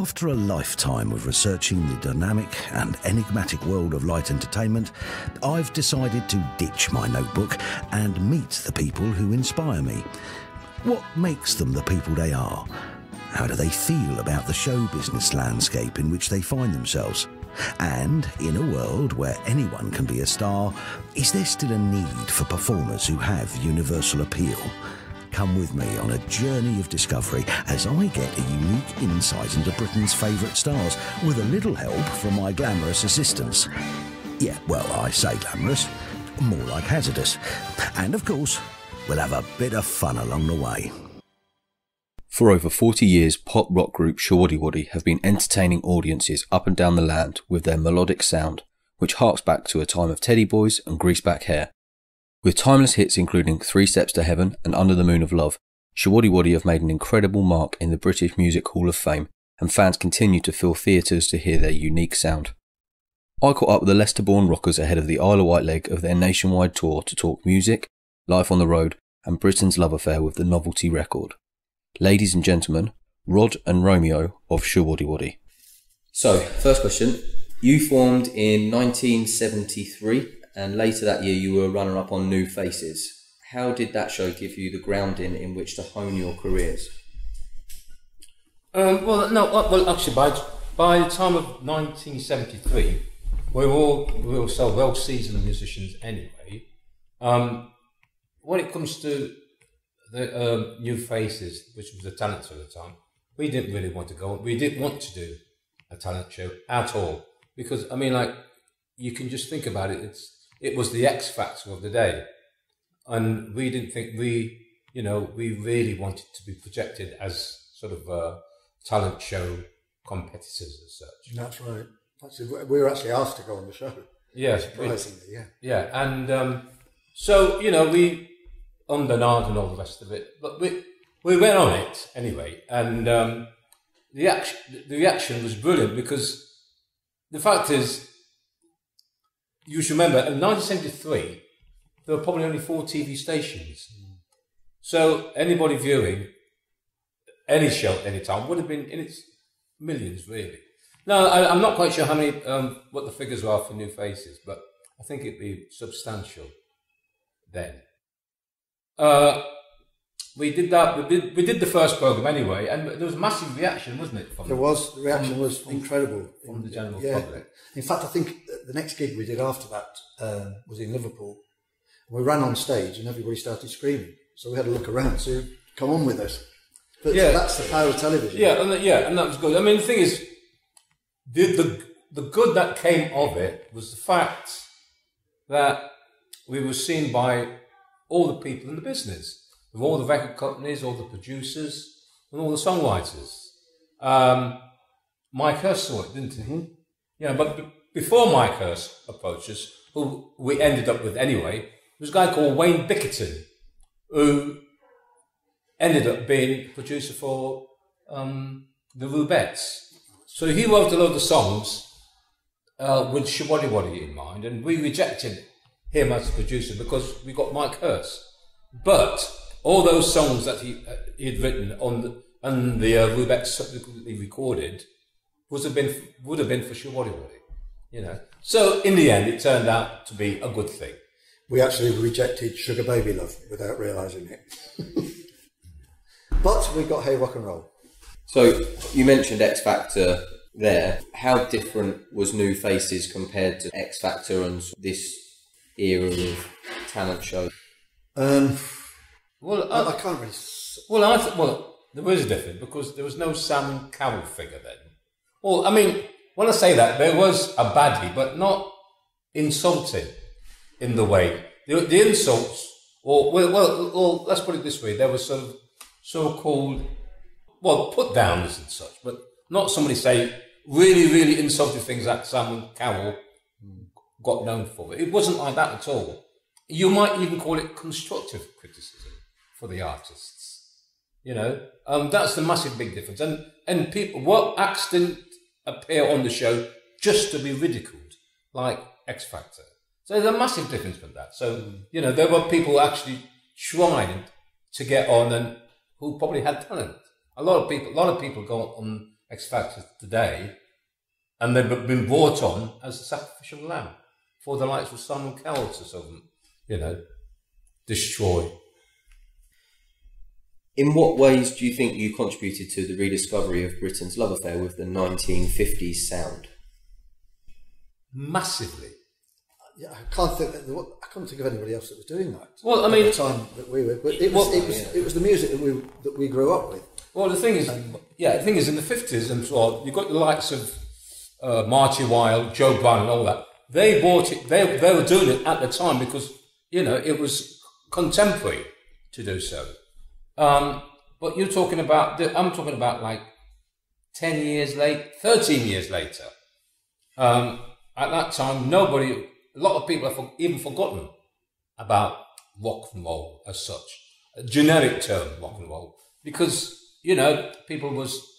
After a lifetime of researching the dynamic and enigmatic world of light entertainment, I've decided to ditch my notebook and meet the people who inspire me. What makes them the people they are? How do they feel about the show business landscape in which they find themselves? And in a world where anyone can be a star, is there still a need for performers who have universal appeal? Come with me on a journey of discovery as I get a unique insight into Britain's favourite stars with a little help from my glamorous assistants. Yeah, well, I say glamorous, more like hazardous. And of course, we'll have a bit of fun along the way. For over 40 years, pop rock group Showaddywaddy have been entertaining audiences up and down the land with their melodic sound, which harks back to a time of teddy boys and greaseback hair. With timeless hits including 3 Steps to Heaven and Under the Moon of Love, Showaddywaddy have made an incredible mark in the British Music Hall of Fame, and fans continue to fill theatres to hear their unique sound. I caught up with the Leicester-born rockers ahead of the Isle of Wight leg of their nationwide tour to talk music, life on the road, and Britain's love affair with the novelty record. Ladies and gentlemen, Rod and Romeo of Showaddywaddy. So, first question. You formed in 1973, and later that year you were a runner-up on New Faces. How did that show give you the grounding in which to hone your careers? Actually, by the time of 1973, we were so well-seasoned musicians anyway. When it comes to the New Faces, which was the talent show at the time, we didn't really want to go. We didn't want to do a talent show at all because you can just think about it. It was the X Factor of the day, and we didn't think we really wanted to be projected as sort of talent show competitors as such. That's right. We were actually asked to go on the show. Yeah, surprisingly, yeah. Yeah, and so we under Nard and all the rest of it, but we went on it anyway, and the reaction was brilliant because the fact is, you should remember, in 1973 there were probably only 4 TV stations, so anybody viewing any show at any time would have been in its millions, really. Now, I'm not quite sure how many, what the figures are for New Faces, but I think it'd be substantial then. We did that. We did the first program anyway, and there was a massive reaction, wasn't it? The reaction was incredible from the general public. In fact, I think the next gig we did after that was in Liverpool. We ran on stage, and everybody started screaming. So we had to look around. So come on with us. But yeah, that's the power of television. Yeah, and that was good. I mean, the thing is, the good that came of it was the fact that we were seen by all the people in the business, with all the record companies, all the producers, and all the songwriters. Mike Hurst saw it, didn't he? Mm-hmm. But before Mike Hurst approached us, who we ended up with anyway, there was a guy called Wayne Bickerton, who ended up being producer for the Rubettes. So he wrote a lot of songs with Showaddywaddy in mind, and we rejected him as a producer because we got Mike Hurst. But all those songs that he had written on the Rubettes subsequently recorded would have been for Showaddywaddy. So in the end, it turned out to be a good thing. We actually rejected Sugar Baby Love without realising it. But we got Hey Rock and Roll. So you mentioned X Factor there. How different was New Faces compared to X Factor and this era of talent show? I can't really. Well, there was a difference because there was no Sam Cowell figure then. Well, I mean, when I say that, there was a baddie, but not insulting in the way the insults. Or let's put it this way: there was sort of so-called put downs and such, but not somebody say really, really insulting things that Sam Cowell got known for. It wasn't like that at all. You might even call it constructive criticism for the artists. That's the massive big difference. And people, acts didn't appear on the show just to be ridiculed, like X Factor. So there's a massive difference from that. So, there were people actually trying to get on and who probably had talent. A lot of people go on X Factor today, and they've been brought on as a sacrificial lamb for the likes of Simon Cowell to sort of, destroy. In what ways do you think you contributed to the rediscovery of Britain's love affair with the 1950s sound? Massively. Yeah, I can't think of anybody else that was doing that. Well, I mean, at the time that we were, but it was the music that we grew up with. Well, the thing is, in the 50s and so on, you've got the likes of Marty Wilde, Joe Brown, and all that. They bought it. They were doing it at the time because it was contemporary to do so. But you're talking about. I'm talking about like 10 years late, 13 years later. At that time, a lot of people have even forgotten about rock and roll as such, a generic term, rock and roll, because people was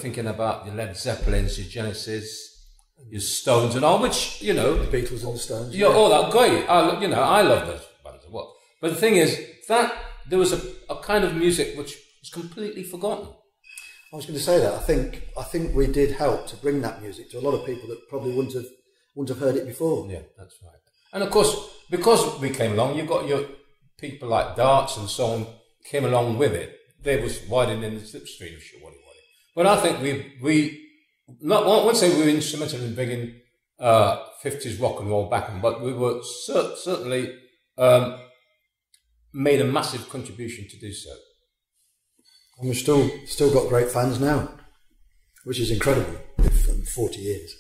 thinking about the Led Zeppelins, your Genesis, your Stones, and all, which the Beatles and the Stones, all that great. I love those bands as well. But the thing is that there was a kind of music which was completely forgotten. I was going to say that. I think we did help to bring that music to a lot of people that probably wouldn't have heard it before. Yeah, that's right. And of course, because we came along, you've got your people like Darts and so on came along with it. They was widening in the slipstream of Showaddywaddy. But I think we won't say we were instrumental in bringing 50s rock and roll back, but we were certainly made a massive contribution to do so. And we've still got great fans now, which is incredible from 40 years.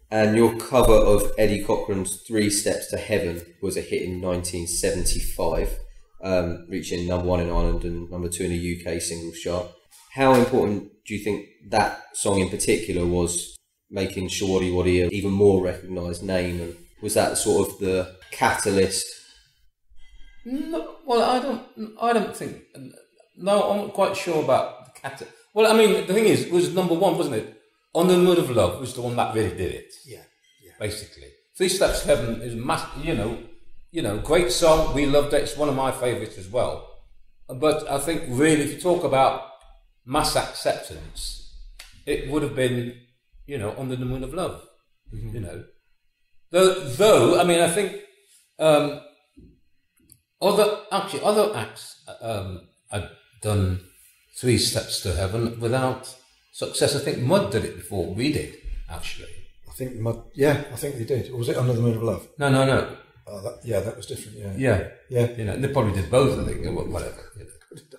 And your cover of Eddie Cochran's 3 Steps to Heaven was a hit in 1975, reaching number 1 in Ireland and number 2 in the UK singles chart. How important do you think that song in particular was, making Showaddywaddy an even more recognised name? And was that sort of the catalyst? No, well, I don't think. No, I'm not quite sure about the catalyst. Well, I mean, the thing is, it was number 1, wasn't it? On the Mood of Love was the one that really did it. Yeah. Basically, 3 Steps to Heaven is great song. We loved it. It's one of my favourites as well. But I think really, if you talk about mass acceptance, it would have been, Under the Moon of Love. Mm-hmm. Though I mean, I think other acts had done 3 Steps to Heaven without success. I think Mud did it before we did, actually. I think Mud, I think they did. Or was it Under the Moon of Love? No. Oh, that was different. Yeah. They probably did both. I think, whatever.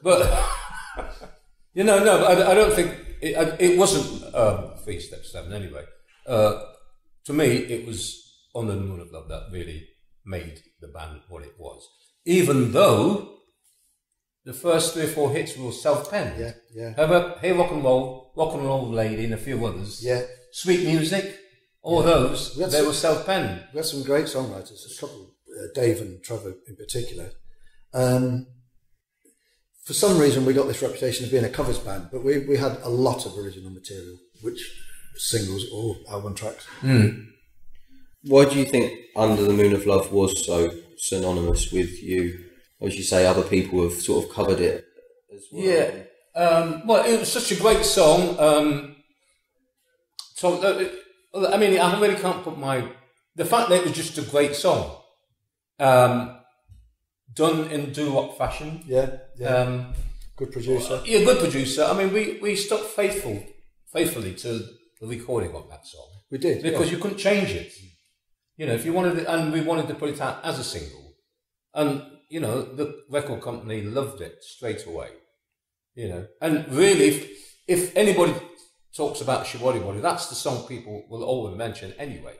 But no, I don't think it wasn't 3 Steps to Heaven anyway. To me, it was Under the Moon of Love that really made the band what it was. Even though the first 3 or 4 hits were self-penned. Yeah. However, Hey Rock and Roll Lady, and a few others. Yeah. Sweet Music, all those, they were self-penned. We had some great songwriters, a couple, Dave and Trevor in particular. For some reason, we got this reputation of being a covers band, but we had a lot of original material, which was singles or album tracks. Mm. Why do you think Under the Moon of Love was so synonymous with you? As you say, other people have sort of covered it as well. Yeah. Well, it was such a great song. I mean, I really can't put the fact that it was just a great song, done in doo-wop fashion. Yeah. Good producer. Good producer. I mean, we stuck faithfully to the recording of that song. We did. Because you couldn't change it. If you wanted it, and we wanted to put it out as a single. And, the record company loved it straight away. And really, if anybody talks about Showaddywaddy, that's the song people will always mention anyway.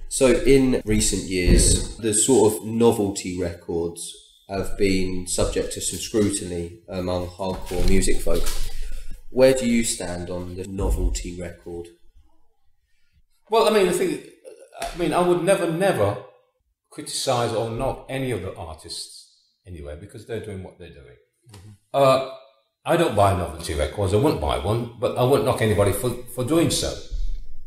So in recent years, the sort of novelty records have been subject to some scrutiny among hardcore music folk. Where do you stand on the novelty record? Well, I mean, I would never criticise or knock any of the artists anyway, because they're doing what they're doing. Mm-hmm. I don't buy novelty records. I wouldn't buy one, but I wouldn't knock anybody for doing so.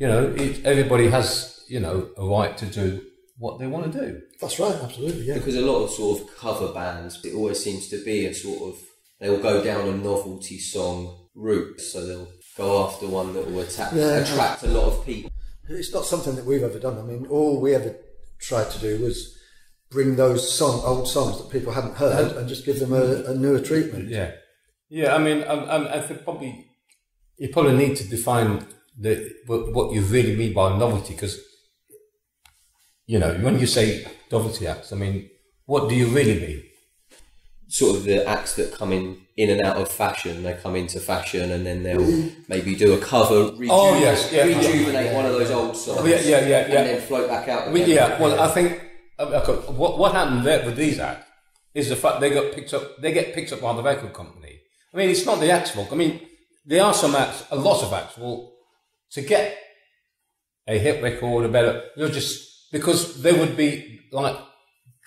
Everybody has, a right to do what they want to do. That's right, absolutely, yeah. Because a lot of sort of cover bands, it always seems to be a sort of, they'll go down a novelty song route, so they'll go after one that will attract a lot of people. It's not something that we've ever done. I mean, all we ever tried to do was bring those old songs that people hadn't heard and just give them a newer treatment. Yeah. I mean, I think you probably need to define what you really mean by novelty, because when you say novelty acts, I mean, what do you really mean? Sort of the acts that come in and out of fashion. They come into fashion and then they'll maybe do a cover, rejuvenate one of those old songs, and then float back out again. I think what happened there with these acts is the fact they get picked up by the record company. I mean, it's not the acts' fault. I mean, there are some acts, a lot of acts, to get a hit record, because they would be like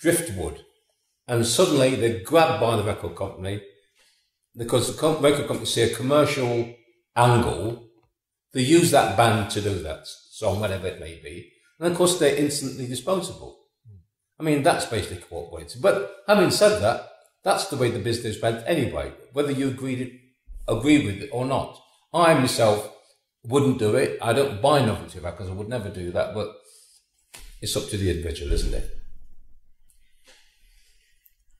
driftwood. And suddenly they're grabbed by the record company because the record company see a commercial angle. They use that band to do that song, whatever it may be. And of course, they're instantly disposable. I mean, that's basically what it is. But having said that, that's the way the business went anyway, whether you agree with it or not. I myself wouldn't do it. I don't buy novelty records. I would never do that. But it's up to the individual, isn't it?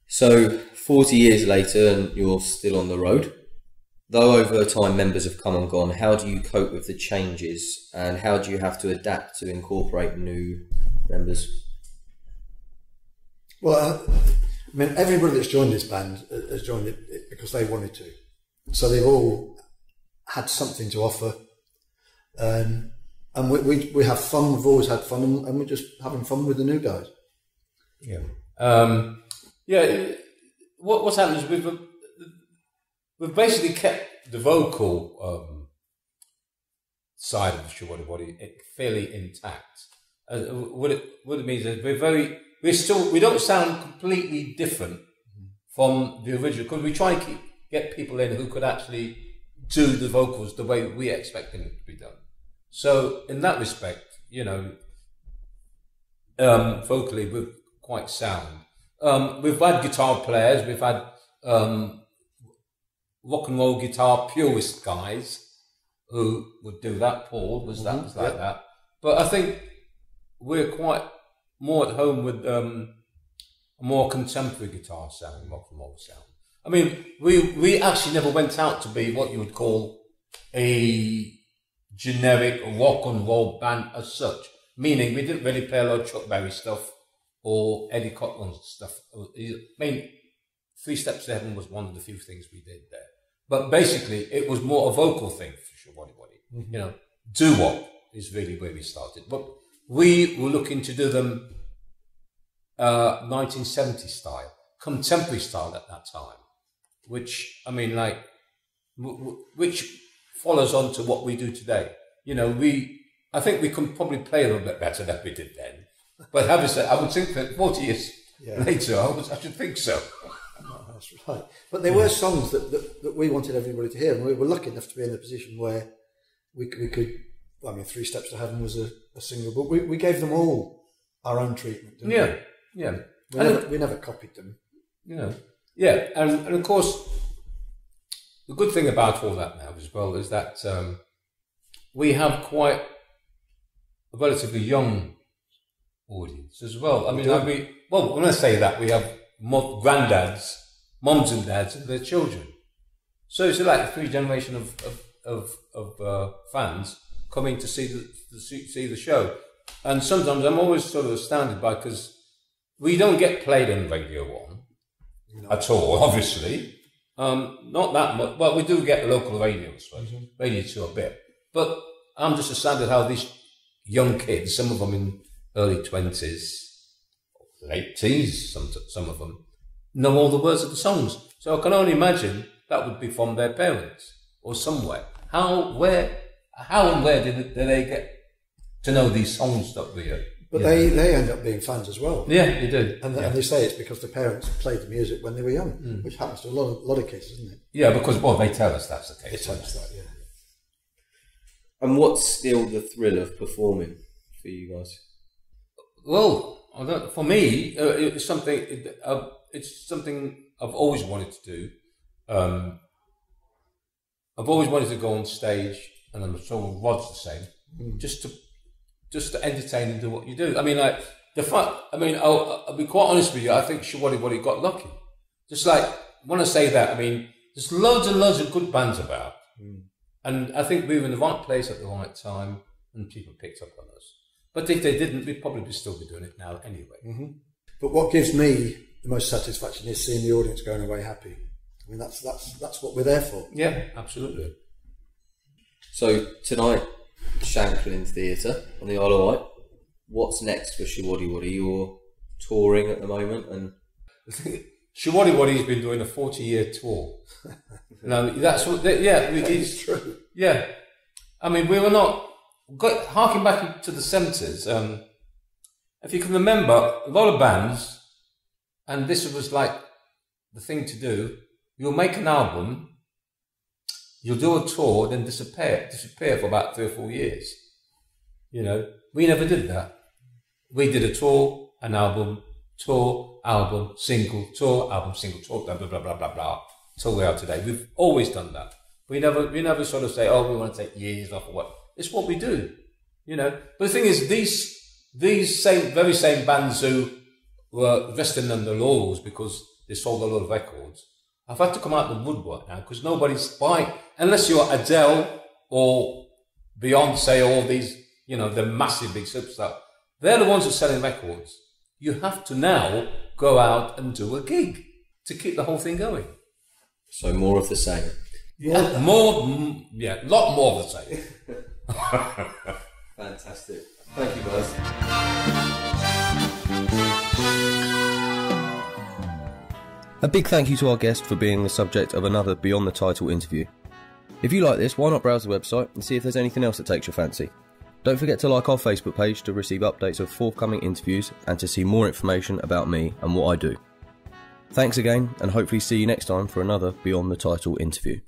So, 40 years later and you're still on the road. Though over time members have come and gone, how do you cope with the changes and how do you have to adapt to incorporate new members? Well, I mean, everybody that's joined this band has joined it because they wanted to. So they've all had something to offer. And we have fun, we've always had fun, and we're just having fun with the new guys. What's happened is we've basically kept the vocal side of the Showaddywaddy fairly intact. What it means is we don't sound completely different from the original, because we try and get people in who could actually do the vocals the way we expect them to be done. So in that respect, vocally we're quite sound. We've had guitar players, we've had rock and roll guitar purist guys who would do that. Paul was like that. But I think we're quite more at home with a more contemporary guitar sound, rock and roll sound. I mean, we actually never went out to be what you would call a generic rock and roll band as such, meaning we didn't really play a lot of Chuck Berry stuff or Eddie Cochran's stuff. I mean, 3 Steps to Heaven was one of the few things we did there. But basically, it was more a vocal thing for Showaddywaddy. Mm-hmm. Doo-wop is really where we started. But we were looking to do them 1970s style, contemporary style at that time, which, I mean, which follows on to what we do today. I think we can probably play a little bit better than we did then. But having said, I would think that 40 years later, I should think so. No, that's right. But there were songs that we wanted everybody to hear, and we were lucky enough to be in a position where we could. I mean, 3 Steps to Heaven was a single, but we gave them all our own treatment. Didn't we? We never copied them. And of course, the good thing about all that now as well is that we have quite a relatively young audience as well. I mean, when I say that, we have granddads, mums and dads, and their children. So it's like a 3 generation of fans coming to see the show. And sometimes I'm always sort of astounded because we don't get played on Radio 1 at all, obviously. Not that much. Well, we do get local radio, I suppose. Mm-hmm. Radio 2 a bit. But I'm just astounded how these young kids, some of them in early 20s, late teens, some of them, know all the words of the songs. So I can only imagine that would be from their parents or somewhere. How and where did they get to know these songs that we are? But they end up being fans as well. Yeah, they do. And they say it's because the parents played the music when they were young, which happens to a lot of cases, isn't it? Yeah, because, they tell us that's the case. It tells us that, yeah. And what's still the thrill of performing for you guys? Well, for me, it's something I've always wanted to do. I've always wanted to go on stage, and I'm sure Rod's the same, just to entertain and do what you do. I mean, like I'll be quite honest with you. I think Showaddywaddy got lucky. Just like when I say that, I mean, there's loads and loads of good bands about, and I think we were in the right place at the right time, and people picked up on us. But if they didn't, we'd probably still be doing it now anyway. But what gives me the most satisfaction is seeing the audience going away happy. I mean, that's what we're there for. Yeah, absolutely. So tonight, Shanklin Theatre on the Isle of Wight. What's next for Showaddywaddy? You're touring at the moment, and Showaddywaddy's been doing a 40-year tour. No, that's what. It's true. Yeah, I mean, we were not harking back to the 70s. If you can remember, a lot of bands, and this was like the thing to do. You'll make an album, you'll do a tour, then disappear for about 3 or 4 years. You know, we never did that. We did a tour, an album, tour, album, single, tour, album, single, tour, blah, blah, blah, blah, blah, blah, till we are today. We've always done that. We never sort of say, oh, we want to take years off or what. It's what we do, you know. But the thing is, these very same bands who were resting on their laurels because they sold a lot of records, I've had to come out the woodwork now because nobody's buying, unless you're Adele or Beyonce or all these, you know, the massive big superstars. They're the ones who are selling records. You have to now go out and do a gig to keep the whole thing going. so more of the same. Yeah, a lot more of the same. Fantastic. Thank you, guys. A big thank you to our guest for being the subject of another Beyond the Title interview. If you like this, why not browse the website and see if there's anything else that takes your fancy. Don't forget to like our Facebook page to receive updates of forthcoming interviews and to see more information about me and what I do. Thanks again, and hopefully see you next time for another Beyond the Title interview.